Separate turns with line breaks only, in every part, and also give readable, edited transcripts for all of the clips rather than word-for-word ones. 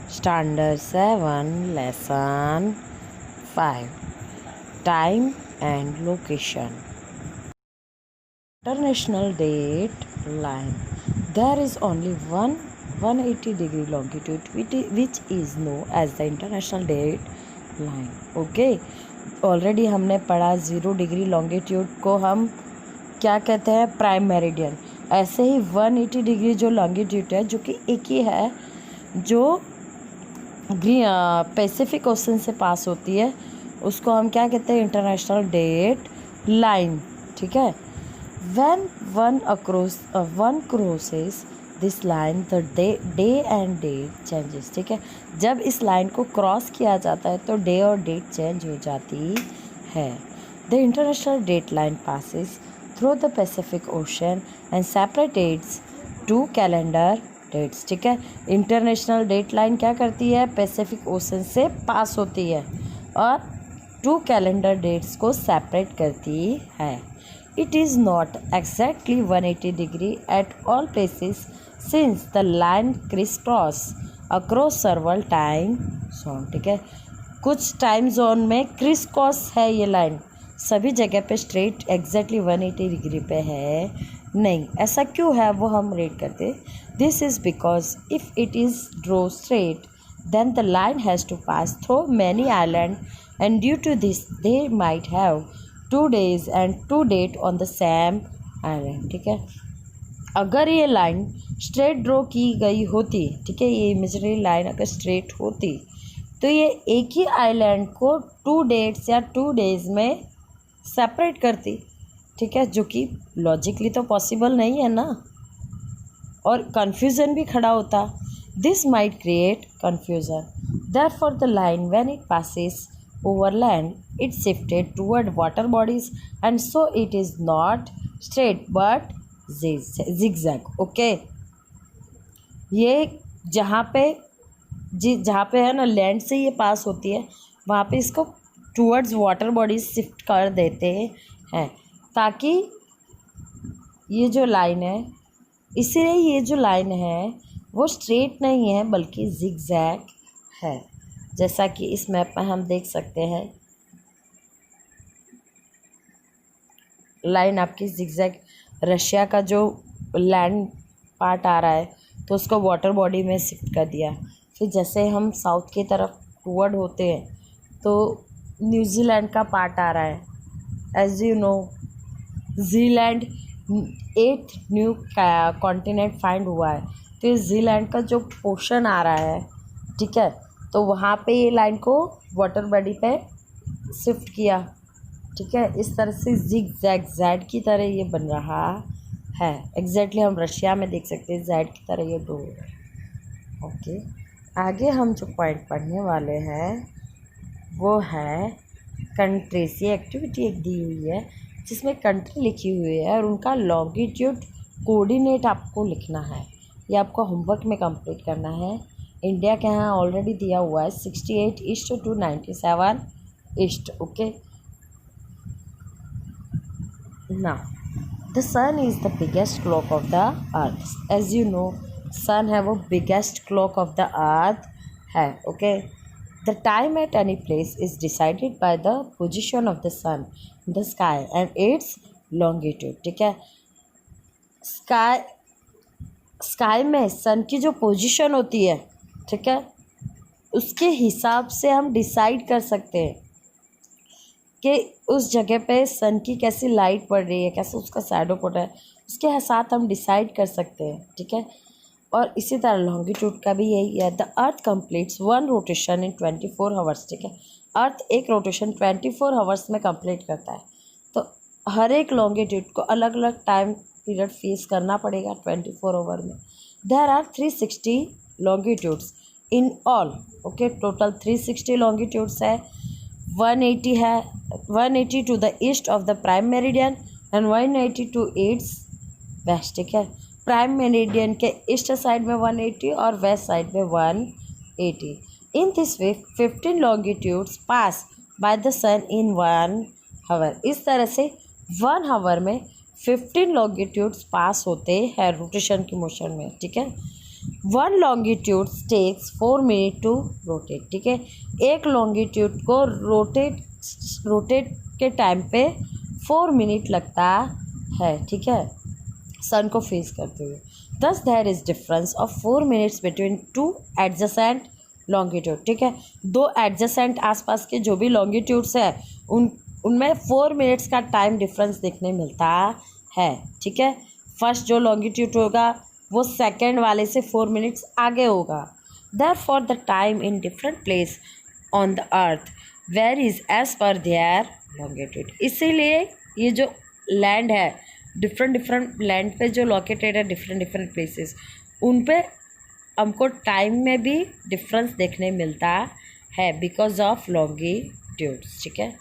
Standard 7 Lesson 5 Time and Location. International date line. There is only one 180-degree longitude which is known as the international date line. Okay, already हमने पढ़ा 0 degree longitude को हम क्या कहते हैं, prime meridian. ऐसे ही 180 degree जो longitude है, जो कि एक ही है, जो पैसिफिक ओशन से पास होती है, उसको हम क्या कहते हैं, इंटरनेशनल डेट लाइन। ठीक है। When one crosses this line the day and date changes. ठीक है, जब इस लाइन को क्रॉस किया जाता है तो डे और डेट चेंज हो जाती है। The international date line passes through the Pacific Ocean and separates two calendar dates. ठीक है, इंटरनेशनल डेट लाइन क्या करती है, पैसिफिक ओशन से पास होती है और 2 कैलेंडर डेट्स को सेपरेट करती है। It is not exactly 180 degree at all places since the line criss cross across सर्वल time zone. ठीक है, कुछ टाइम जोन में क्रिस क्रॉस है ये लाइन, सभी जगह पे स्ट्रेट एग्जैक्टली 180 डिग्री पे है नहीं। ऐसा क्यों है वो हम रीड करते। This is because if it is draw straight then the line has to pass through many islands, and due to this they might have 2 days and 2 dates on the same island। ठीक है, अगर ये line straight draw की गई होती, ठीक है, ये इमेजिनरी लाइन अगर स्ट्रेट होती तो ये एक ही आइलैंड को 2 डेट्स या 2 डेज में सेपरेट करती। ठीक है, जो कि लॉजिकली तो पॉसिबल नहीं है ना, और कन्फ्यूज़न भी खड़ा होता। This might create confusion. Therefore, the line, when it passes over land, it's shifted toward water bodies, and so it is not straight but zigzag. Okay. ये जहाँ पे है ना, लैंड से ये पास होती है, वहाँ पे इसको टूवर्ड्स वाटर बॉडीज शिफ्ट कर देते हैं, ताकि ये जो लाइन है, इसीलिए ये जो लाइन है वो स्ट्रेट नहीं है बल्कि जिगजैग है। जैसा कि इस मैप में हम देख सकते हैं, लाइन आपकी जिगजैग। रशिया का जो लैंड पार्ट आ रहा है तो उसको वाटर बॉडी में शिफ्ट कर दिया। फिर जैसे हम साउथ की तरफ टूवर्ड होते हैं तो न्यूजीलैंड का पार्ट आ रहा है। As you know, Zealand 8th new continent find हुआ है, तो इस जीलैंड का जो पोर्शन आ रहा है, ठीक है, तो वहाँ पे ये लाइन को वाटर बॉडी पे शिफ्ट किया। ठीक है, इस तरह से जिग जैग जैड की तरह ये बन रहा है। एग्जैक्टली हम रशिया में देख सकते हैं जैड की तरह ये डो है। ओके, आगे हम जो पॉइंट पढ़ने वाले हैं वो है कंट्रीज। ये एक्टिविटी एक दी हुई है जिसमें कंट्री लिखी हुई है और उनका लॉन्गिट्यूड कोऑर्डिनेट आपको लिखना है। ये आपको होमवर्क में कंप्लीट करना है। इंडिया के यहाँ ऑलरेडी दिया हुआ है 68 east to 97 east. Okay, now the sun is the biggest clock of the earth. As you know, sun है वो biggest clock of the earth है। Okay, the time at any place is decided by the position of the sun in the sky and its longitude. ठीक है, sky में सन की जो position होती है, ठीक है, उसके हिसाब से हम डिसाइड कर सकते हैं कि उस जगह पे सन की कैसी लाइट पड़ रही है, कैसे उसका शैडो पड़ रहा है, उसके साथ हम डिसाइड कर सकते हैं। ठीक है, और इसी तरह लॉन्गिट्यूड का भी यही है। The earth completes 1 rotation in 24 hours. ठीक है, अर्थ एक रोटेशन 24 आवर्स में कंप्लीट करता है, तो हर एक लॉन्गिट्यूड को अलग अलग टाइम पीरियड फेस करना पड़ेगा 24 आवर में। There are 360 longitudes in all. Okay, total 360 longitudes है। 180 है, 180 to the east of the prime meridian and 180 to its west. ठीक है, प्राइम मेरिडियन के ईस्ट साइड में 180 और वेस्ट साइड में 180। In this way 15 longitudes pass by the sun in 1 hour. इस तरह से 1 आवर में 15 लॉन्गिट्यूड्स पास होते हैं रोटेशन की मोशन में। ठीक है, one longitude takes 4 minute to rotate, ठीक है। एक लॉन्गिट्यूड को रोटेट के टाइम पे 4 मिनट लगता है, ठीक है, सन को फेस करते हुए। Thus there is difference of 4 minutes between two adjacent longitude, ठीक है। दो एडजेसेंट आसपास के जो भी लॉन्गिट्यूड्स है उनमें 4 मिनट्स का टाइम डिफरेंस देखने मिलता है, ठीक है। फर्स्ट जो लॉन्गिट्यूड होगा वो सेकंड वाले से 4 मिनट्स आगे होगा। Therefore the time in different place on the earth varies as per their longitude. इसीलिए ये जो लैंड है, डिफरेंट लैंड पे जो लोकेटेड है डिफरेंट प्लेसेस, उन पे हमको टाइम में भी डिफरेंस देखने मिलता है बिकॉज ऑफ लॉन्गिट्यूड्स, ठीक है।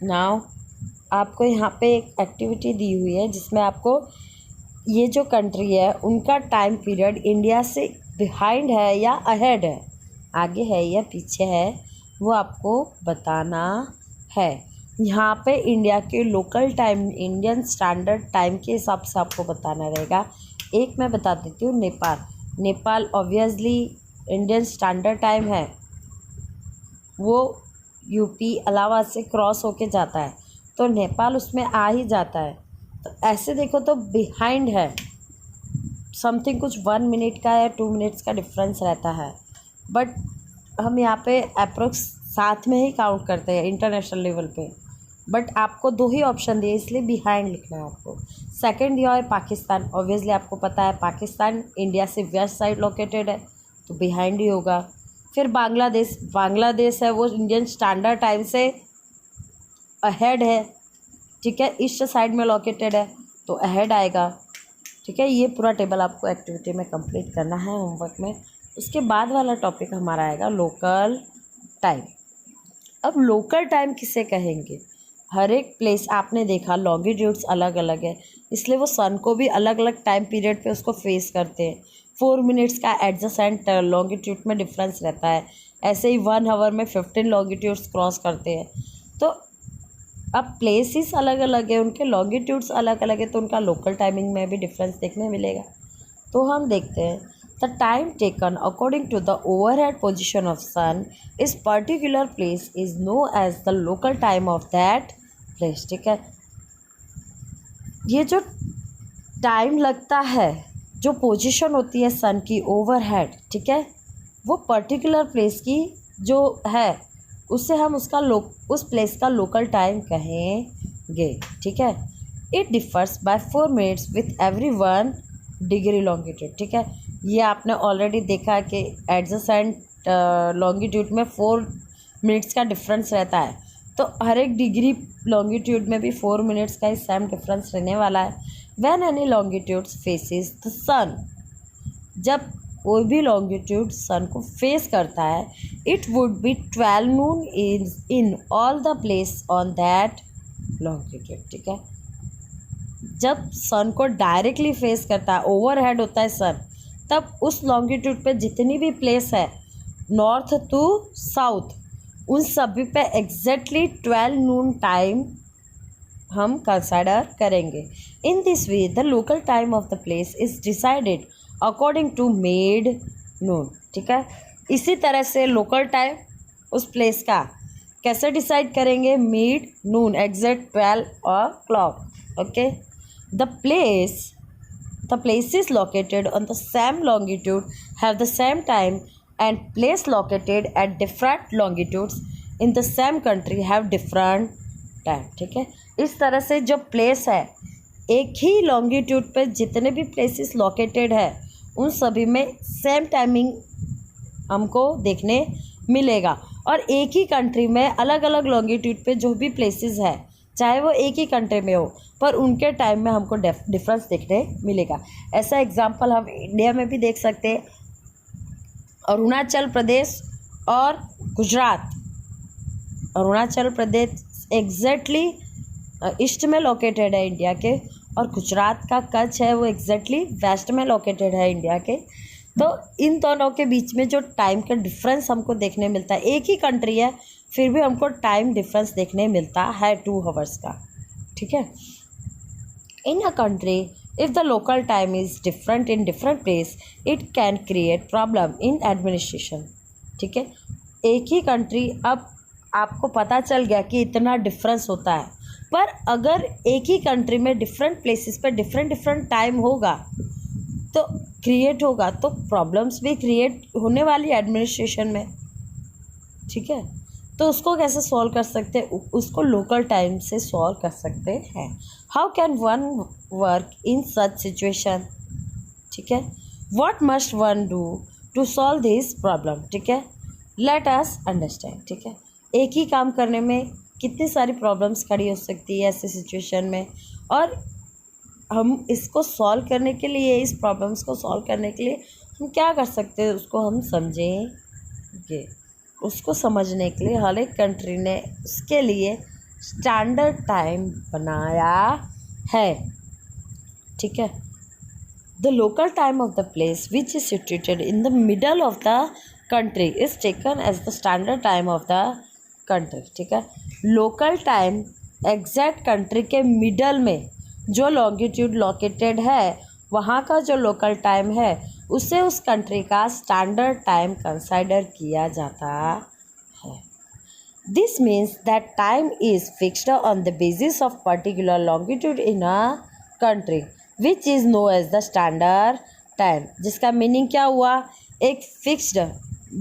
नाउ आपको यहाँ पे एक एक्टिविटी दी हुई है जिसमें आपको ये जो कंट्री है उनका टाइम पीरियड इंडिया से बिहाइंड है या अहेड है, आगे है या पीछे है, वो आपको बताना है। यहाँ पे इंडिया के local time, Indian standard time के हिसाब से आपको बताना रहेगा। एक मैं बता देती हूँ, Nepal obviously Indian standard time है, वो यूपी इलाहाबाद से क्रॉस होके जाता है तो नेपाल उसमें आ ही जाता है। तो ऐसे देखो तो बिहाइंड है, समथिंग कुछ 1 मिनट का या 2 मिनट्स का डिफरेंस रहता है, बट हम यहाँ पे अप्रोक्स साथ में ही काउंट करते हैं इंटरनेशनल लेवल पे। बट आपको 2 ही ऑप्शन दिए इसलिए बिहाइंड लिखना है आपको। सेकंड दिया है पाकिस्तान, ऑब्वियसली आपको पता है पाकिस्तान इंडिया से वेस्ट साइड लोकेटेड है तो बिहाइंड ही होगा। फिर बांग्लादेश है, वो इंडियन स्टैंडर्ड टाइम से अहेड है, ठीक है, ईस्ट साइड में लोकेटेड है तो अहेड आएगा, ठीक है। ये पूरा टेबल आपको एक्टिविटी में कंप्लीट करना है होमवर्क में। उसके बाद वाला टॉपिक हमारा आएगा लोकल टाइम। अब लोकल टाइम किसे कहेंगे? हर एक प्लेस आपने देखा लॉन्गिट्यूड्स अलग अलग है, इसलिए वो सन को भी अलग अलग टाइम पीरियड पे उसको फेस करते हैं। 4 मिनट्स का एडजेसेंट लॉन्गिट्यूड में डिफरेंस रहता है, ऐसे ही 1 आवर में 15 लॉन्गिट्यूड्स क्रॉस करते हैं। तो अब प्लेसेस अलग अलग है, उनके लॉन्गिट्यूड्स अलग अलग है, तो उनका लोकल टाइमिंग में भी डिफरेंस देखने मिलेगा। तो हम देखते हैं, the time taken according to the overhead position of sun इस particular place is known as the local time of that place, ठीक है। ये जो टाइम लगता है, जो पोजीशन होती है सन की ओवरहेड, ठीक है, वो पर्टिकुलर प्लेस की जो है उससे हम उस प्लेस का लोकल टाइम कहेंगे, ठीक है। It differs by 4 minutes with every 1 degree longitude, ठीक है। ये आपने ऑलरेडी देखा कि एडजेसेंट लॉन्गिट्यूड में 4 मिनट्स का डिफरेंस रहता है, तो हर एक डिग्री लॉन्गिट्यूड में भी 4 मिनट्स का ही सेम डिफरेंस रहने वाला है। When any longitudes faces the sun, जब कोई भी लॉन्गिट्यूड सन को फेस करता है, it would be 12 noon in all the place on that longitude, ठीक है। जब सन को डायरेक्टली फेस करता है, ओवरहेड होता है सन, तब उस लॉन्गिट्यूड पे जितनी भी प्लेस है नॉर्थ टू साउथ, उन सभी पे एग्जैक्टली 12 नून टाइम हम कंसिडर करेंगे। In this way the local time of the place is decided according to mid noon, ठीक है। इसी तरह से लोकल टाइम उस प्लेस का कैसे डिसाइड करेंगे? Mid Noon, exact 12 o'clock, okay. The places located on the same longitude have the same time, and place located at different longitudes in the same country have different time, ठीक है। इस तरह से जो place है, एक ही longitude पे जितने भी प्लेसेस लोकेटेड है उन सभी में सेम टाइमिंग हमको देखने मिलेगा, और एक ही कंट्री में अलग अलग लॉन्गिट्यूड पे जो भी प्लेसेस है, चाहे वो एक ही कंट्री में हो, पर उनके टाइम में हमको डिफरेंस देखने मिलेगा। ऐसा एग्जांपल हम इंडिया में भी देख सकते हैं, अरुणाचल प्रदेश और गुजरात। अरुणाचल प्रदेश एग्जैक्टली ईस्ट में लोकेटेड है इंडिया के, और गुजरात का कच्छ है वो एग्जैक्टली वेस्ट में लोकेटेड है इंडिया के। तो इन दोनों के बीच में जो टाइम का डिफरेंस हमको देखने मिलता है, एक ही कंट्री है फिर भी हमको टाइम डिफरेंस देखने मिलता है 2 आवर्स का, ठीक है। In a country If the local time is different in different place, it can create problem in administration. ठीक है, एक ही कंट्री, अब आपको पता चल गया कि इतना डिफरेंस होता है, पर अगर एक ही कंट्री में डिफरेंट प्लेसेस पे डिफरेंट टाइम होगा तो क्रिएट होगा, तो प्रॉब्लम्स भी क्रिएट होने वाली एडमिनिस्ट्रेशन में. ठीक है, तो उसको कैसे सॉल्व कर सकते हैं? उसको लोकल टाइम से सॉल्व कर सकते हैं. How can one work in such situation? ठीक है, what must one do to solve this problem? ठीक है, लेट अस अंडरस्टैंड. ठीक है, एक ही काम करने में कितनी सारी प्रॉब्लम्स खड़ी हो सकती है ऐसे सिचुएशन में, और हम इसको सॉल्व करने के लिए, इस प्रॉब्लम्स को सॉल्व करने के लिए हम क्या कर सकते हैं, उसको हम समझेंगे. उसको समझने के लिए हर एक कंट्री ने उसके लिए स्टैंडर्ड टाइम बनाया है. ठीक है, the local time of the place which is situated in the middle of the country is taken as the standard time of the country. ठीक है, लोकल टाइम एग्जैक्ट कंट्री के मिडल में जो longitude located है, वहाँ का जो local time है उसे उस कंट्री का स्टैंडर्ड टाइम कंसिडर किया जाता है. This means that time is fixed on the basis of particular longitude in a country which is known as the standard time. जिसका मीनिंग क्या हुआ? एक फिक्स्ड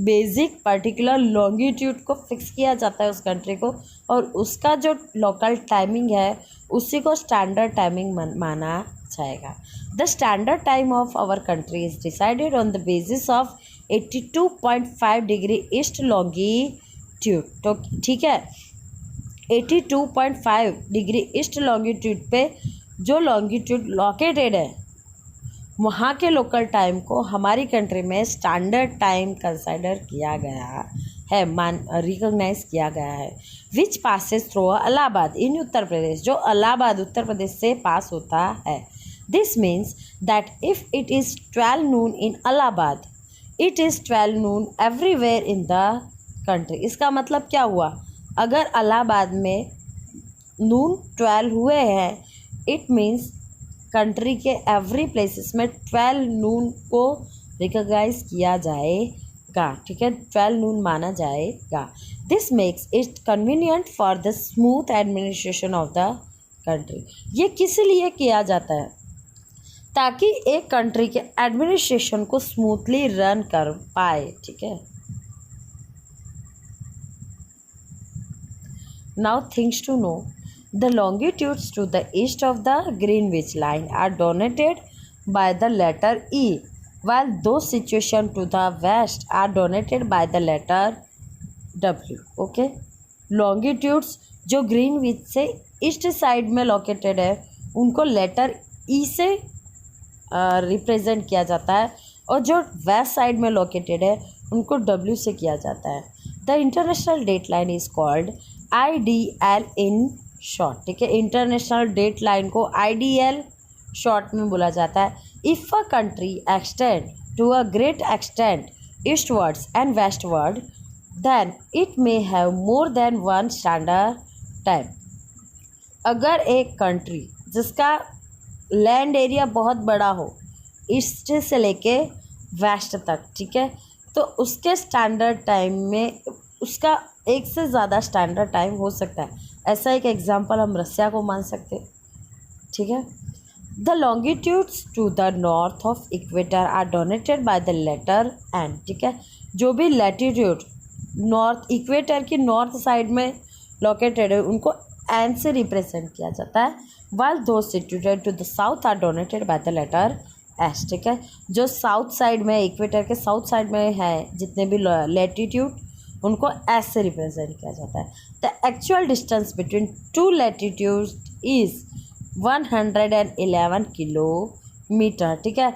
बेसिक पर्टिकुलर लॉन्गिट्यूड को fix किया जाता है उस कंट्री को, और उसका जो लोकल टाइमिंग है उसी को स्टैंडर्ड टाइमिंग माना जाएगा. The standard time of our country is decided on the basis of 82.5 degree east longitude. तो ठीक है, 82.5 डिग्री ईस्ट लॉन्गिट्यूड पे जो लॉन्गिट्यूड लोकेटेड है, वहाँ के लोकल टाइम को हमारी कंट्री में स्टैंडर्ड टाइम कंसिडर किया गया है, रिकॉग्नाइज किया गया है. विच पासेस थ्रू इलाहाबाद इन उत्तर प्रदेश, जो इलाहाबाद उत्तर प्रदेश से पास होता है. This means that if it is 12 noon in Allahabad, it is 12 noon everywhere in the country. इसका मतलब क्या हुआ? अगर इलाहाबाद में नून 12 हुए हैं, इट मीन्स कंट्री के एवरी प्लेसेस में 12 noon को रिकॉग्नाइज किया जाएगा. ठीक है, 12 noon माना जाएगा. This makes it convenient for the smooth administration of the country. ये किस लिए किया जाता है? ताकि एक कंट्री के एडमिनिस्ट्रेशन को स्मूथली रन कर पाए. ठीक है, now things to know. The longitudes to the east of the Greenwich line are donated by the letter E, while those situations to the west are donated by the letter W. Okay, longitudes जो Greenwich से east side में located है उनको letter ई से represent किया जाता है, और जो वेस्ट साइड में लोकेटेड है उनको डब्ल्यू से किया जाता है. The international date line is called IDL in short. ठीक है, इंटरनेशनल डेट लाइन को IDL शॉर्ट में बोला जाता है. If a country extend to a great extent eastwards and westward, then it may have more than one standard time. अगर एक country जिसका लैंड एरिया बहुत बड़ा हो, ईस्ट से लेके वेस्ट तक, ठीक है, तो उसके स्टैंडर्ड टाइम में उसका एक से ज़्यादा स्टैंडर्ड टाइम हो सकता है. ऐसा एक एग्जांपल हम रसिया को मान सकते हैं. ठीक है, the longitudes to the north of equator are donated by the letter N. ठीक है, जो भी लैटिट्यूड नॉर्थ इक्वेटर की नॉर्थ साइड में लोकेटेड है उनको एन से रिप्रेजेंट किया जाता है. while those situated to the south are donated by the letter S. ठीक है, जो साउथ साइड में, इक्वेटर के साउथ साइड में है जितने भी लैटिट्यूड, उनको एस से रिप्रेजेंट किया जाता है. The actual distance between two latitude is 111 kilometre. ठीक है,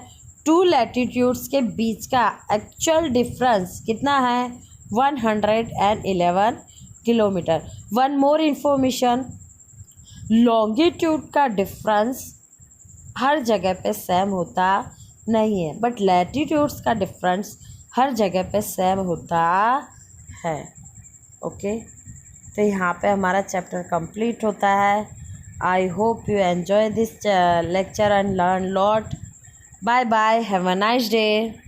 टू लैटिट्यूड्स के बीच का एक्चुअल डिफरेंस कितना है? 111 kilometre. One more information, longitude का डिफरेंस हर जगह पे सेम होता नहीं है, बट लैटिट्यूड्स का डिफरेंस हर जगह पे सेम होता है. ओके, तो यहाँ पे हमारा चैप्टर कंप्लीट होता है. I hope you enjoy this lecture and learn lot. Bye bye. Have a nice day.